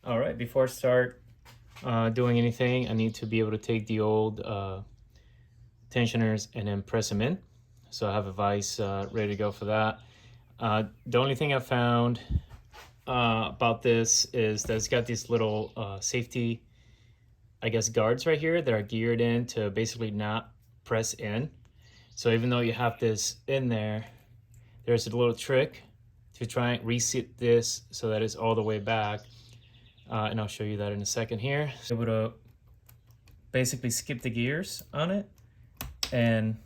All right, before I start doing anything, I need to be able to take the old tensioners and then press them in. So I have a vise ready to go for that. The only thing I found about this is that it's got these little safety, I guess, guards right here that are geared in to basically not press in. So even though you have this in there, there's a little trick to try and reset this so that it's all the way back. And I'll show you that in a second here. So able to basically skip the gears on it and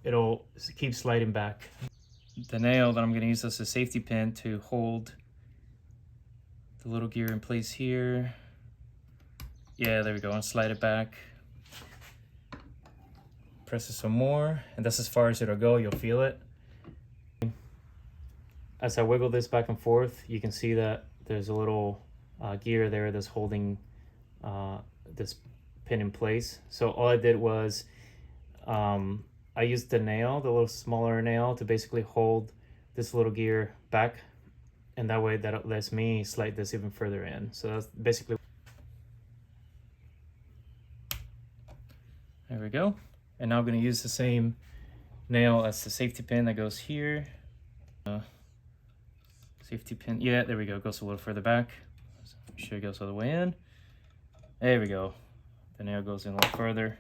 it'll keep sliding back. The nail that I'm going to use as a safety pin to hold the little gear in place here. Yeah, there we go. And slide it back. Press it some more, and that's as far as it'll go. You'll feel it. As I wiggle this back and forth, you can see that there's a little gear there that's holding this pin in place. So all I did was I used the nail, the little smaller nail, to basically hold this little gear back, and that way that lets me slide this even further in. So that's basically, there we go. And now I'm going to use the same nail as the safety pin that goes here. Safety pin, yeah, there we go. It goes a little further back. So make sure it goes all the way in. There we go. The nail goes in a little further.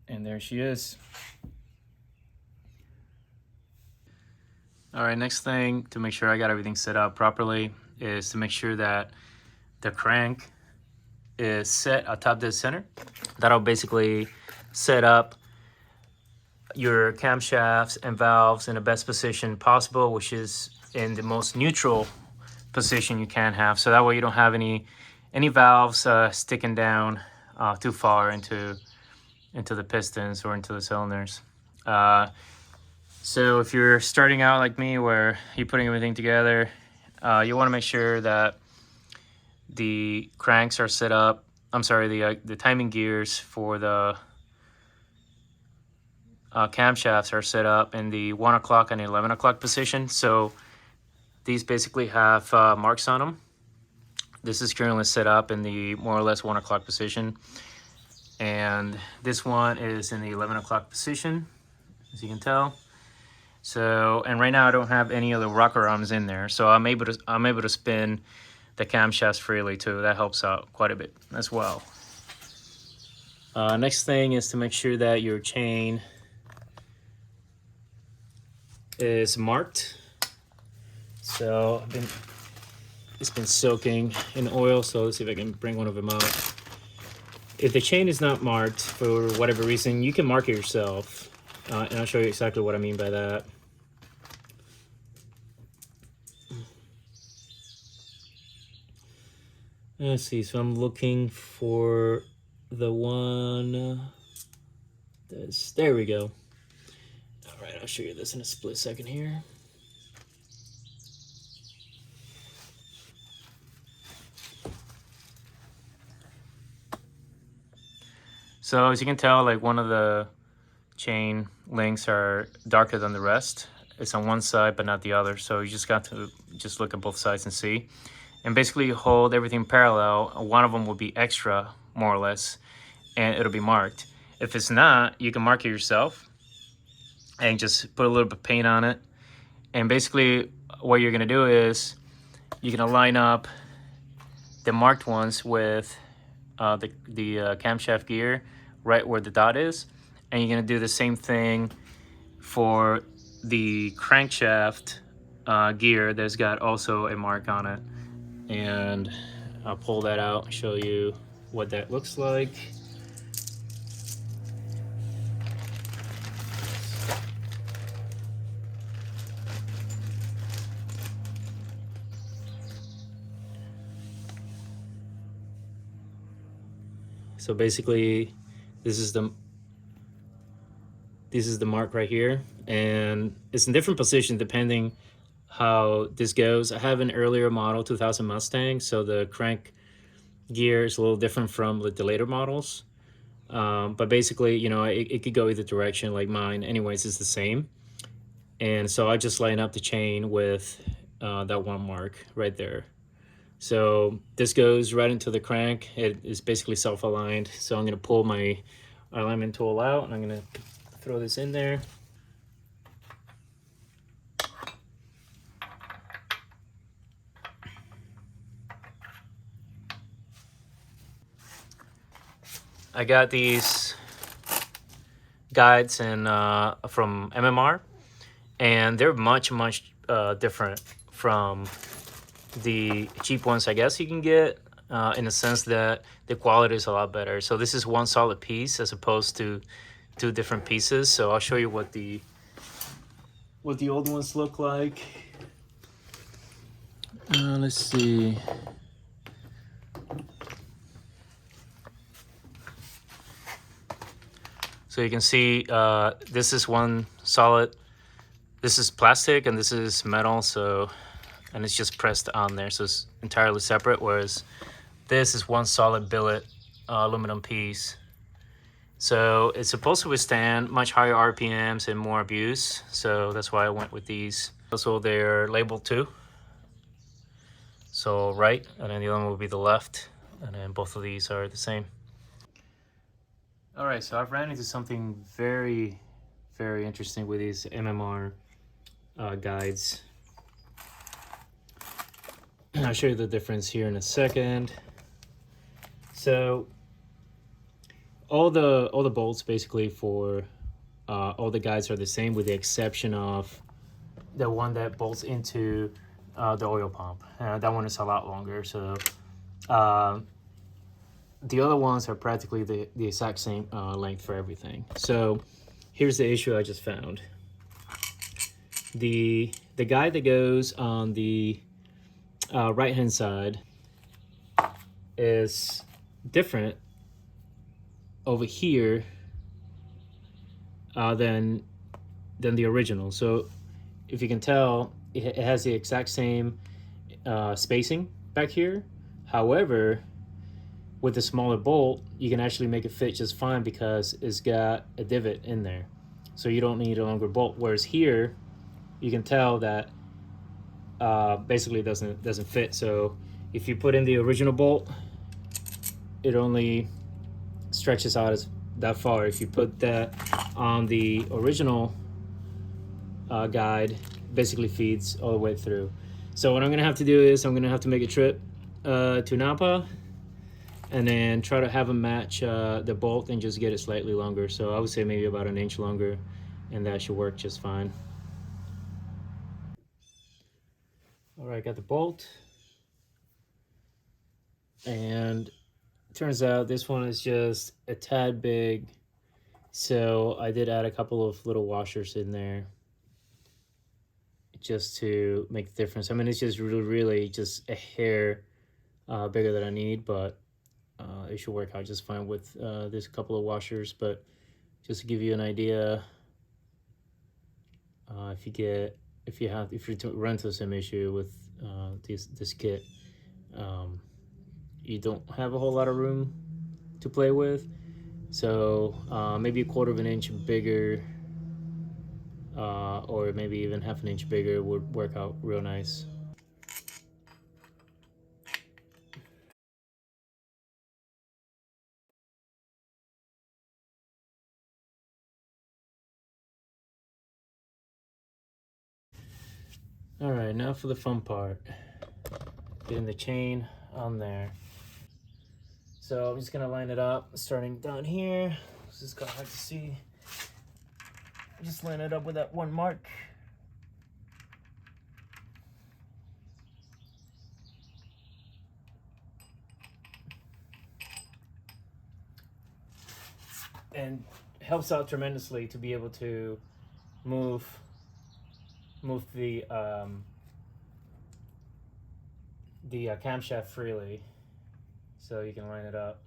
And there she is. All right, next thing to make sure I got everything set up properly is to make sure that the crank is set atop the center. That'll basically set up your camshafts and valves in the best position possible, which is in the most neutral position you can have. So that way you don't have any valves sticking down too far into the pistons or into the cylinders. So if you're starting out like me, where you're putting everything together, you want to make sure that the cranks are set up. I'm sorry, the timing gears for the camshafts are set up in the 1 o'clock and 11 o'clock position. So these basically have marks on them. This is currently set up in the more or less 1 o'clock position, and this one is in the 11 o'clock position, as you can tell. So, and right now I don't have any other rocker arms in there, so I'm able to spin the camshafts freely too. That helps out quite a bit as well. Next thing is to make sure that your chain is marked. So it's been soaking in oil, so let's see if I can bring one of them out. If the chain is not marked for whatever reason, you can mark it yourself, and I'll show you exactly what I mean by that. Let's see, so I'm looking for the one there we go. All right, I'll show you this in a split second here. So as you can tell, like, one of the chain links are darker than the rest. It's on one side but not the other, so you just got to just look at both sides and see. And basically hold everything parallel. One of them will be extra, more or less, and it'll be marked. If it's not, you can mark it yourself and just put a little bit of paint on it. And basically what you're gonna do is you're gonna line up the marked ones with the camshaft gear right where the dot is, and you're gonna do the same thing for the crankshaft gear that's got also a mark on it. And I'll pull that out and show you what that looks like. So basically this is the mark right here, and it's in different positions depending how this goes. I have an earlier model, 2000 Mustang, so the crank gear is a little different from the later models, but basically, you know, it could go either direction like mine. Anyways, it's the same. And so I just line up the chain with that one mark right there. So this goes right into the crank. It is basically self-aligned. So I'm going to pull my alignment tool out and I'm going to throw this in there. I got these guides from MMR, and they're much different from the cheap ones I guess you can get, in the sense that the quality is a lot better. So this is one solid piece as opposed to two different pieces. So I'll show you what the old ones look like. Let's see. So you can see this is one solid, this is plastic and this is metal, so, and it's just pressed on there, so it's entirely separate, whereas this is one solid billet aluminum piece. So it's supposed to withstand much higher RPMs and more abuse, so that's why I went with these. Also, they're labeled too. So right, and then the other one will be the left, and then both of these are the same. All right, so I've ran into something very interesting with these MMR guides. I'll show you the difference here in a second. So all the bolts basically for all the guides are the same, with the exception of the one that bolts into the oil pump. That one is a lot longer. So the other ones are practically the exact same length for everything. So here's the issue I just found. The guide that goes on the right hand side is different over here than the original. So if you can tell, it has the exact same spacing back here. However, with the smaller bolt, you can actually make it fit just fine because it's got a divot in there. So you don't need a longer bolt. Whereas here, you can tell that basically doesn't fit. So if you put in the original bolt, it only stretches out as that far. If you put that on the original guide, basically feeds all the way through. So what I'm gonna have to do is I'm gonna have to make a trip to Napa and then try to have them match the bolt and just get it slightly longer. So I would say maybe about an inch longer, and that should work just fine. All right, got the bolt, and turns out this one is just a tad big, so I did add a couple of little washers in there just to make the difference. I mean, it's just really just a hair bigger than I need, but it should work out just fine with this couple of washers. But just to give you an idea, if you run into some issue with this kit, you don't have a whole lot of room to play with. So maybe a quarter of an inch bigger, or maybe even half an inch bigger would work out real nice. All right, now for the fun part, getting the chain on there. So I'm just gonna line it up, starting down here. This is kind of hard to see. Just line it up with that one mark. And helps out tremendously to be able to move the camshaft freely, so you can line it up.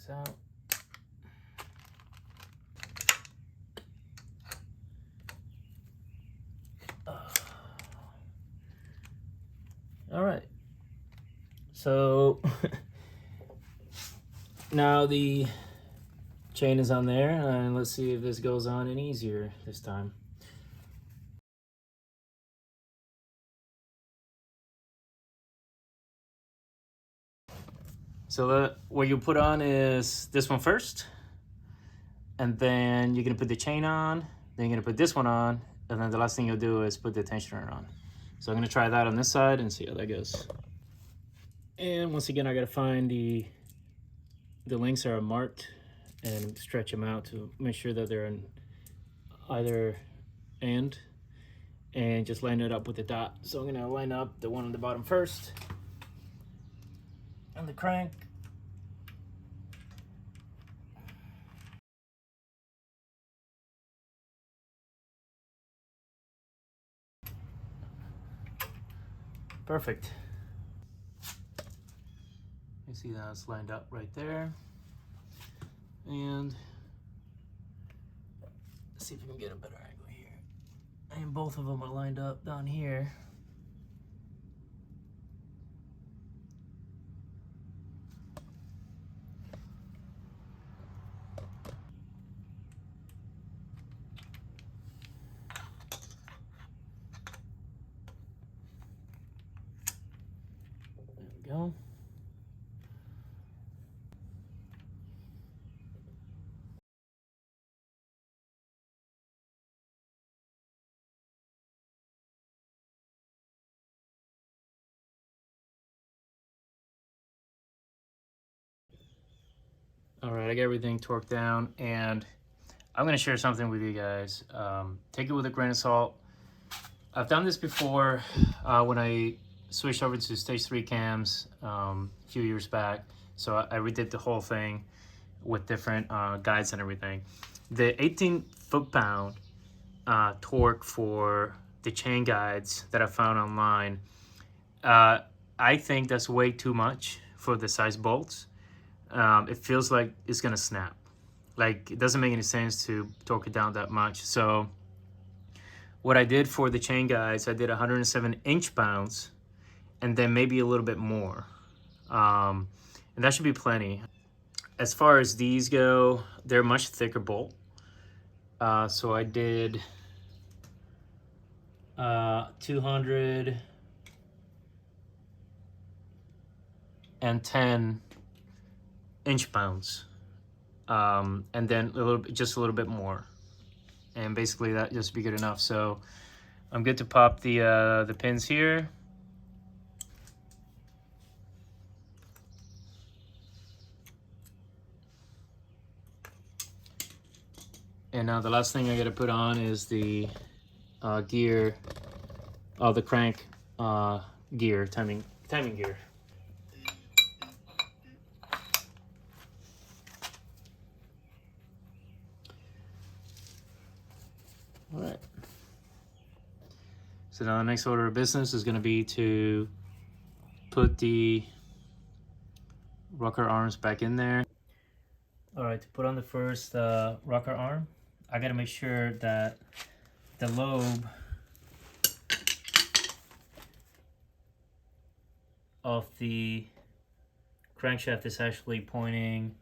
this out. All right. So now the chain is on there, and let's see if this goes on any easier this time. So what you put on is this one first, and then you're gonna put the chain on, then you're gonna put this one on, and then the last thing you'll do is put the tensioner on. So I'm gonna try that on this side and see how that goes. And once again, I gotta find the links are marked and stretch them out to make sure that they're in either end, and just line it up with the dot. So I'm gonna line up the one on the bottom first, and the crank. Perfect. You see that it's lined up right there. And let's see if we can get a better angle here. And both of them are lined up down here. There we go. All right, I got everything torqued down, and I'm gonna share something with you guys. Take it with a grain of salt. I've done this before when I switched over to stage 3 cams a few years back. So I redid the whole thing with different guides and everything. The 18 foot-pound torque for the chain guides that I found online, I think that's way too much for the size bolts. It feels like it's gonna snap. Like, it doesn't make any sense to torque it down that much. So what I did for the chain guides, I did 107 inch-pounds and then maybe a little bit more. And that should be plenty. As far as these go, they're much thicker bolt. So I did 210 inch-pounds. And then just a little bit more. And basically that just be good enough. So I'm good to pop the pins here. And now the last thing I gotta put on is the gear, the crank gear, timing gear. All right. So now the next order of business is gonna be to put the rocker arms back in there. All right, to put on the first rocker arm, I gotta make sure that the lobe of the crankshaft is actually pointing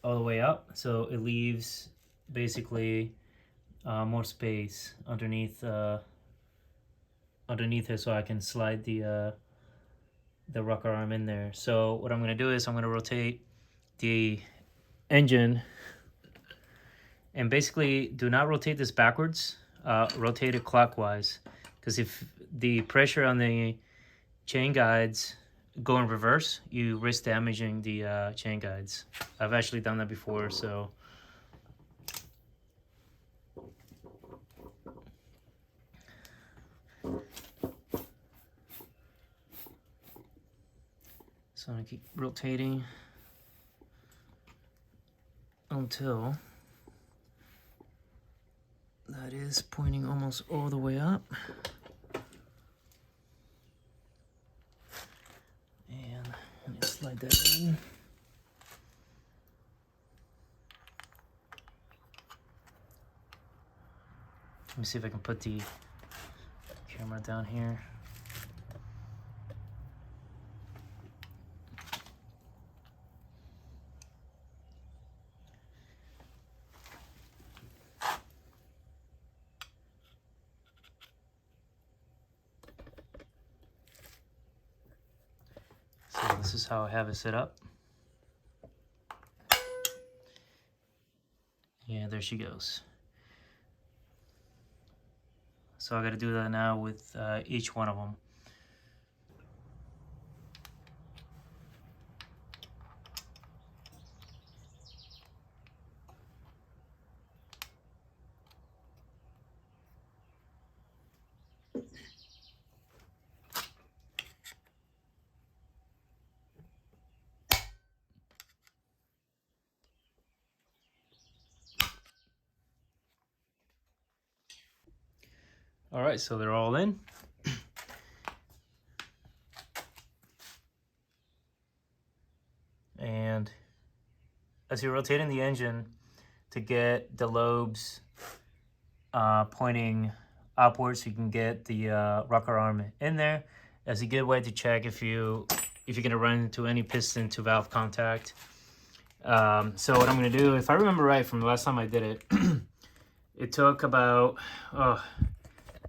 all the way up, so it leaves basically more space underneath it, so I can slide the rocker arm in there. So what I'm gonna do is I'm gonna rotate the engine, and basically do not rotate this backwards, rotate it clockwise, because if the pressure on the chain guides go in reverse, you risk damaging the chain guides. I've actually done that before, so I keep rotating until that is pointing almost all the way up. And slide that in. Let me see if I can put the camera down here. So this is how I have it set up. Yeah, there she goes. So I got to do that now with each one of them. All right, so they're all in. And as you're rotating the engine to get the lobes pointing upwards, so you can get the rocker arm in there. That's a good way to check if you're gonna run into any piston to valve contact. So what I'm gonna do, if I remember right from the last time I did it, it took about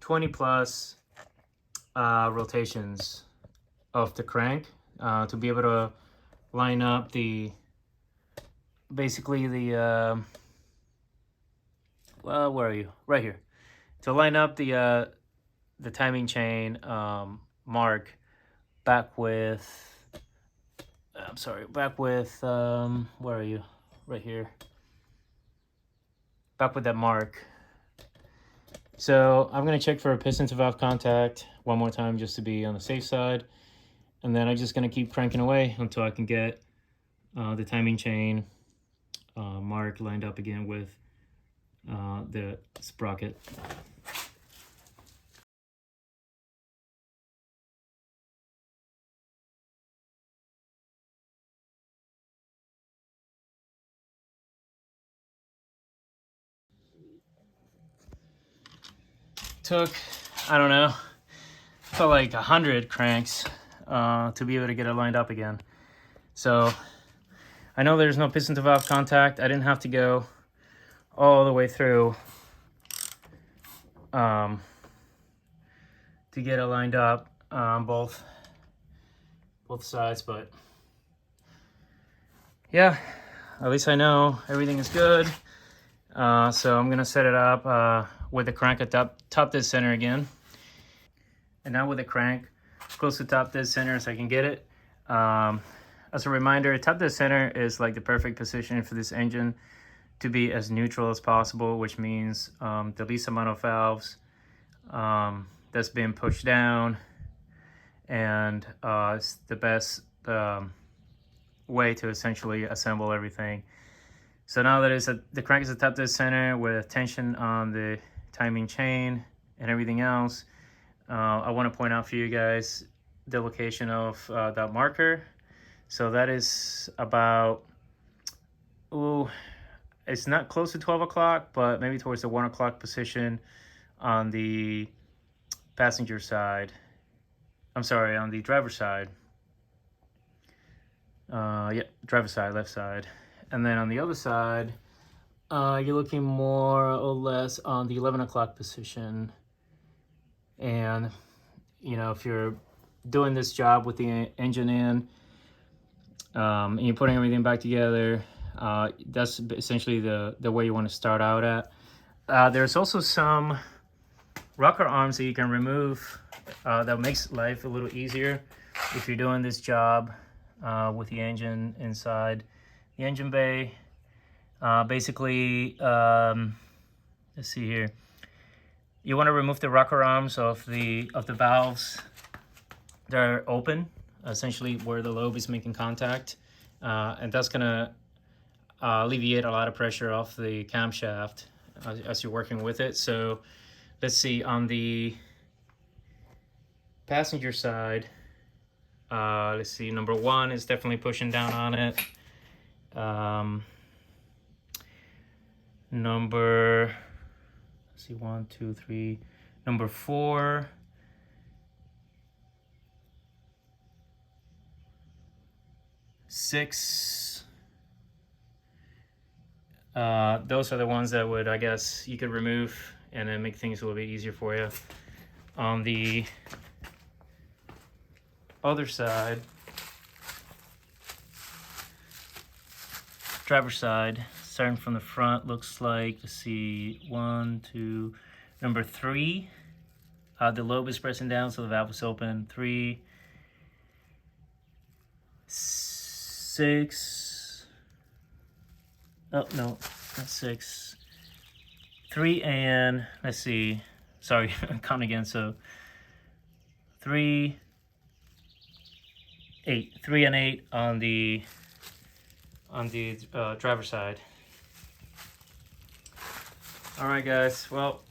20 plus rotations of the crank to be able to line up basically the well, where are you? Right here. To line up the timing chain mark back with, I'm sorry, back with, where are you? Right here. Back with that mark. So I'm gonna check for a piston to valve contact one more time just to be on the safe side. And then I'm just gonna keep cranking away until I can get the timing chain mark lined up again with the sprocket. Took, I don't know, felt like 100 cranks to be able to get it lined up again. So I know there's no piston to valve contact. I didn't have to go all the way through to get it lined up on both sides, but yeah, at least I know everything is good. So I'm gonna set it up with the crank at top dead center again, and now with the crank close to top dead center as I can get it. As a reminder, top dead center is like the perfect position for this engine to be as neutral as possible, which means the least amount of valves that's been pushed down, and it's the best way to essentially assemble everything. So now that the crank is at top dead center with tension on the timing chain and everything else, I want to point out for you guys the location of that marker. So that is about, ooh, it's not close to 12 o'clock, but maybe towards the 1 o'clock position on the passenger side. I'm sorry, on the driver's side. Yeah, driver's side, left side. And then on the other side, you're looking more or less on the 11 o'clock position. And, you know, if you're doing this job with the engine in, and you're putting everything back together, that's essentially the way you want to start out at. There's also some rocker arms that you can remove that makes life a little easier if you're doing this job with the engine inside the engine bay. Basically, let's see here. You want to remove the rocker arms of the valves that are open, essentially where the lobe is making contact, and that's gonna alleviate a lot of pressure off the camshaft as you're working with it. So let's see, on the passenger side, let's see, number one is definitely pushing down on it. Number let's see, 1, 2, 3, number 4, 6. Those are the ones that would, I guess, you could remove and then make things a little bit easier for you. On the other side, driver's side, starting from the front, looks like, let's see, 1, 2, number 3. The lobe is pressing down, so the valve is open. 3, 6. Oh no, not 6. 3 and let's see. Sorry, I'm counting again. So 3, 8. 3 and 8 on the driver's side. All right, guys. Well,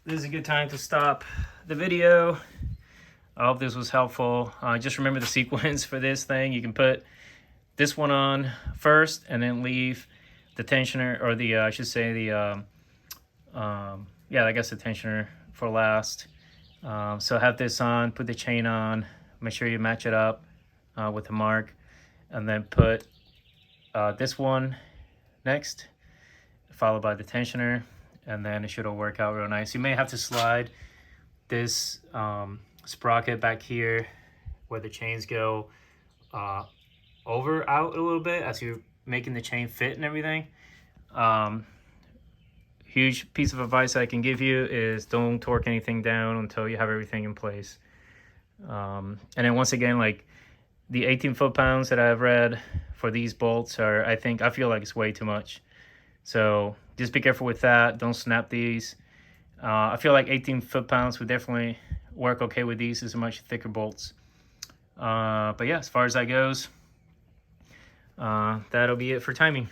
this is a good time to stop the video. I hope this was helpful. Just remember the sequence for this thing. You can put this one on first and then leave the tensioner, or the I should say the yeah, I guess the tensioner for last. So have this on, put the chain on, make sure you match it up with the mark, and then put this one next, followed by the tensioner, and then it should all work out real nice. You may have to slide this sprocket back here where the chains go out a little bit as you're making the chain fit and everything. Huge piece of advice I can give you is don't torque anything down until you have everything in place. And then once again, like the 18 foot-pounds that I've read for these bolts are, I feel like it's way too much. So just be careful with that. Don't snap these. I feel like 18 foot-pounds would definitely work okay with these. These are much thicker bolts. But yeah, as far as that goes, that'll be it for timing.